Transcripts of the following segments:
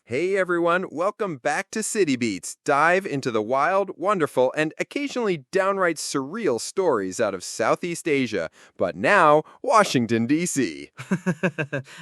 Hey everyone, welcome back to City Beats. Dive into the wild, wonderful, and occasionally downright surreal stories out of Southeast Asia, but now Washington, D.C.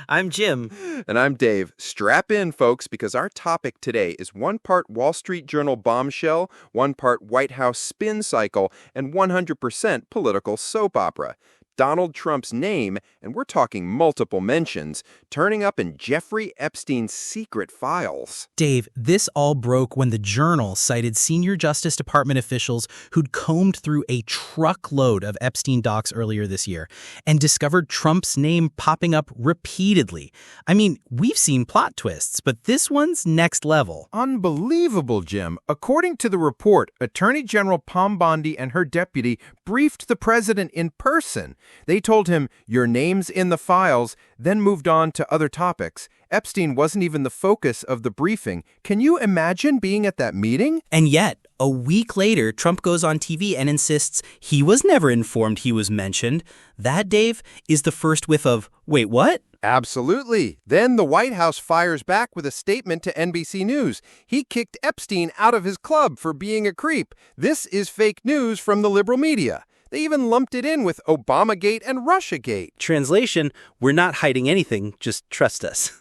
I'm Jim. And I'm Dave. Strap in, folks, because our topic today is one part Wall Street Journal bombshell, one part White House spin cycle, and 100% political soap opera. Donald Trump's name, and we're talking multiple mentions, turning up in Jeffrey Epstein's secret files. Dave, this all broke when the Journal cited senior Justice Department officials who'd combed through a truckload of Epstein docs earlier this year and discovered Trump's name popping up repeatedly. I mean, we've seen plot twists, but this one's next level. Unbelievable, Jim. According to the report, Attorney General Pam Bondi and her deputy briefed the president in person. They told him, "Your name's in the files," then moved on to other topics. Epstein wasn't even the focus of the briefing. Can you imagine being at that meeting? And yet, a week later, Trump goes on TV and insists he was never informed he was mentioned. That, Dave, is the first whiff of, wait, what? Absolutely. Then the White House fires back with a statement to NBC News. He kicked Epstein out of his club for being a creep. This is fake news from the liberal media. They even lumped it in with Obamagate and Russiagate. Translation, we're not hiding anything, just trust us.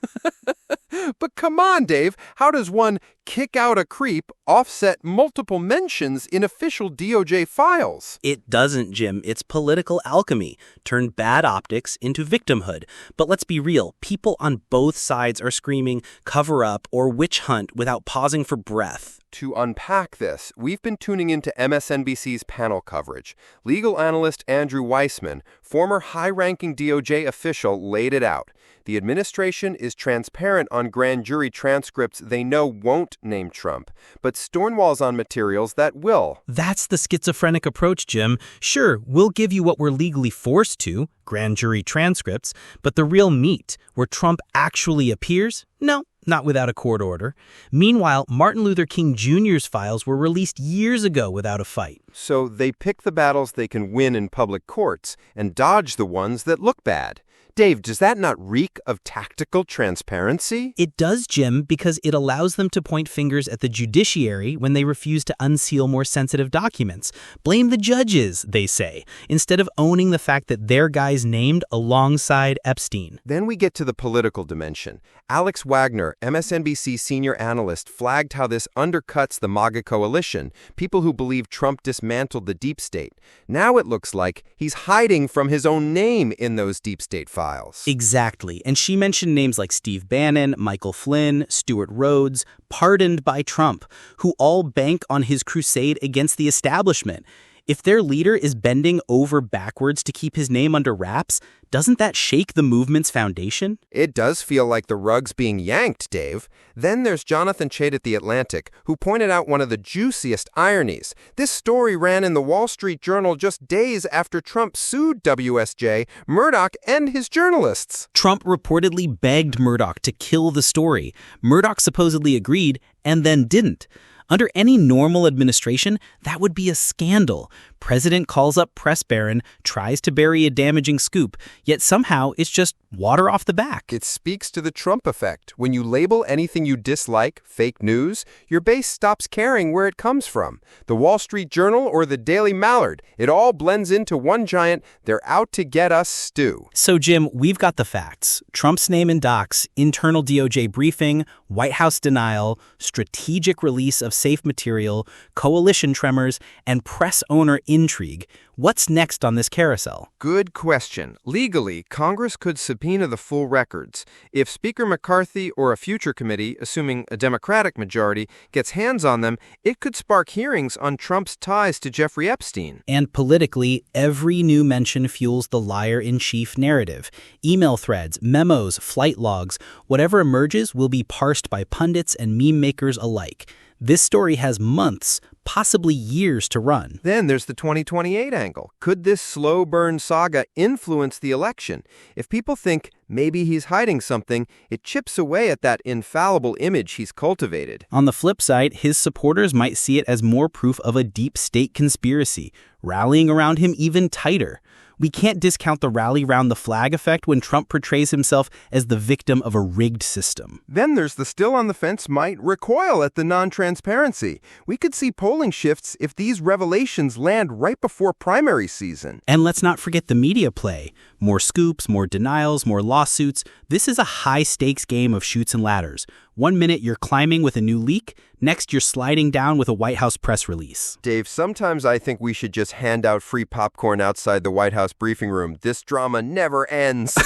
But come on, Dave, how does one kick out a creep offset multiple mentions in official DOJ files? It doesn't, Jim. It's political alchemy. Turn bad optics into victimhood. But let's be real. People on both sides are screaming cover up or witch hunt without pausing for breath. To unpack this, we've been tuning into MSNBC's panel coverage. Legal analyst Andrew Weissman, former high-ranking DOJ official, laid it out. The administration is transparent on grand jury transcripts they know won't name Trump, but stonewalls on materials that will. That's the schizophrenic approach, Jim. Sure, we'll give you what we're legally forced to, grand jury transcripts, but the real meat, where Trump actually appears? No. Not without a court order. Meanwhile, Martin Luther King Jr.'s files were released years ago without a fight. So they pick the battles they can win in public courts and dodge the ones that look bad. Dave, does that not reek of tactical transparency? It does, Jim, because it allows them to point fingers at the judiciary when they refuse to unseal more sensitive documents. Blame the judges, they say, instead of owning the fact that their guy's named alongside Epstein. Then we get to the political dimension. Alex Wagner, MSNBC senior analyst, flagged how this undercuts the MAGA coalition, people who believe Trump dismantled the deep state. Now it looks like he's hiding from his own name in those deep state files. Exactly. And she mentioned names like Steve Bannon, Michael Flynn, Stuart Rhodes, pardoned by Trump, who all bank on his crusade against the establishment. If their leader is bending over backwards to keep his name under wraps, doesn't that shake the movement's foundation? It does feel like the rug's being yanked, Dave. Then there's Jonathan Chait at The Atlantic, who pointed out one of the juiciest ironies. This story ran in the Wall Street Journal just days after Trump sued WSJ, Murdoch, and his journalists. Trump reportedly begged Murdoch to kill the story. Murdoch supposedly agreed and then didn't. Under any normal administration, that would be a scandal. President calls up press baron, tries to bury a damaging scoop, yet somehow it's just water off the back. It speaks to the Trump effect. When you label anything you dislike fake news, your base stops caring where it comes from. The Wall Street Journal or the Daily Mallard, it all blends into one giant, they're out to get us stew. So, Jim, we've got the facts. Trump's name in docs, internal DOJ briefing, White House denial, strategic release of safe material, coalition tremors, and press owner intrigue. What's next on this carousel? Good question. Legally, Congress could subpoena the full records. If Speaker McCarthy or a future committee, assuming a Democratic majority, gets hands on them, it could spark hearings on Trump's ties to Jeffrey Epstein. And politically, every new mention fuels the liar-in-chief narrative. Email threads, memos, flight logs, whatever emerges will be parsed by pundits and meme makers alike. This story has months, possibly years to run. Then there's the 2028 angle. Could this slow burn saga influence the election? If people think maybe he's hiding something, it chips away at that infallible image he's cultivated. On the flip side, his supporters might see it as more proof of a deep state conspiracy, rallying around him even tighter. We can't discount the rally round the flag effect when Trump portrays himself as the victim of a rigged system. Then there's the still on the fence might recoil at the non-transparency. We could see polling shifts if these revelations land right before primary season. And let's not forget the media play. More scoops, more denials, more lawsuits. This is a high-stakes game of chutes and ladders. 1 minute you're climbing with a new leak, next you're sliding down with a White House press release. Dave, sometimes I think we should just hand out free popcorn outside the White House briefing room. This drama never ends.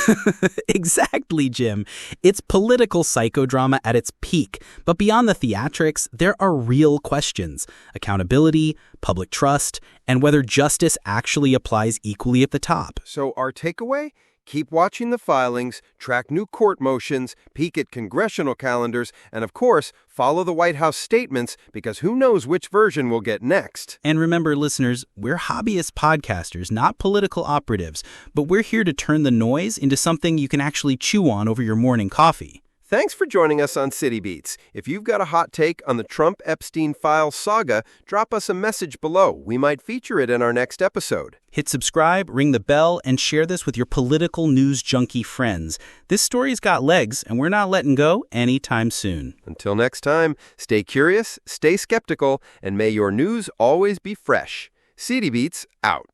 Exactly, Jim. It's political psychodrama at its peak. But beyond the theatrics, there are real questions. Accountability, public trust, and whether justice actually applies equally at the top. So our takeaway? Keep watching the filings, track new court motions, peek at congressional calendars, and of course, follow the White House statements because who knows which version we'll get next. And remember, listeners, we're hobbyist podcasters, not political operatives, but we're here to turn the noise into something you can actually chew on over your morning coffee. Thanks for joining us on City Beats. If you've got a hot take on the Trump-Epstein files saga, drop us a message below. We might feature it in our next episode. Hit subscribe, ring the bell, and share this with your political news junkie friends. This story's got legs, and we're not letting go anytime soon. Until next time, stay curious, stay skeptical, and may your news always be fresh. City Beats out.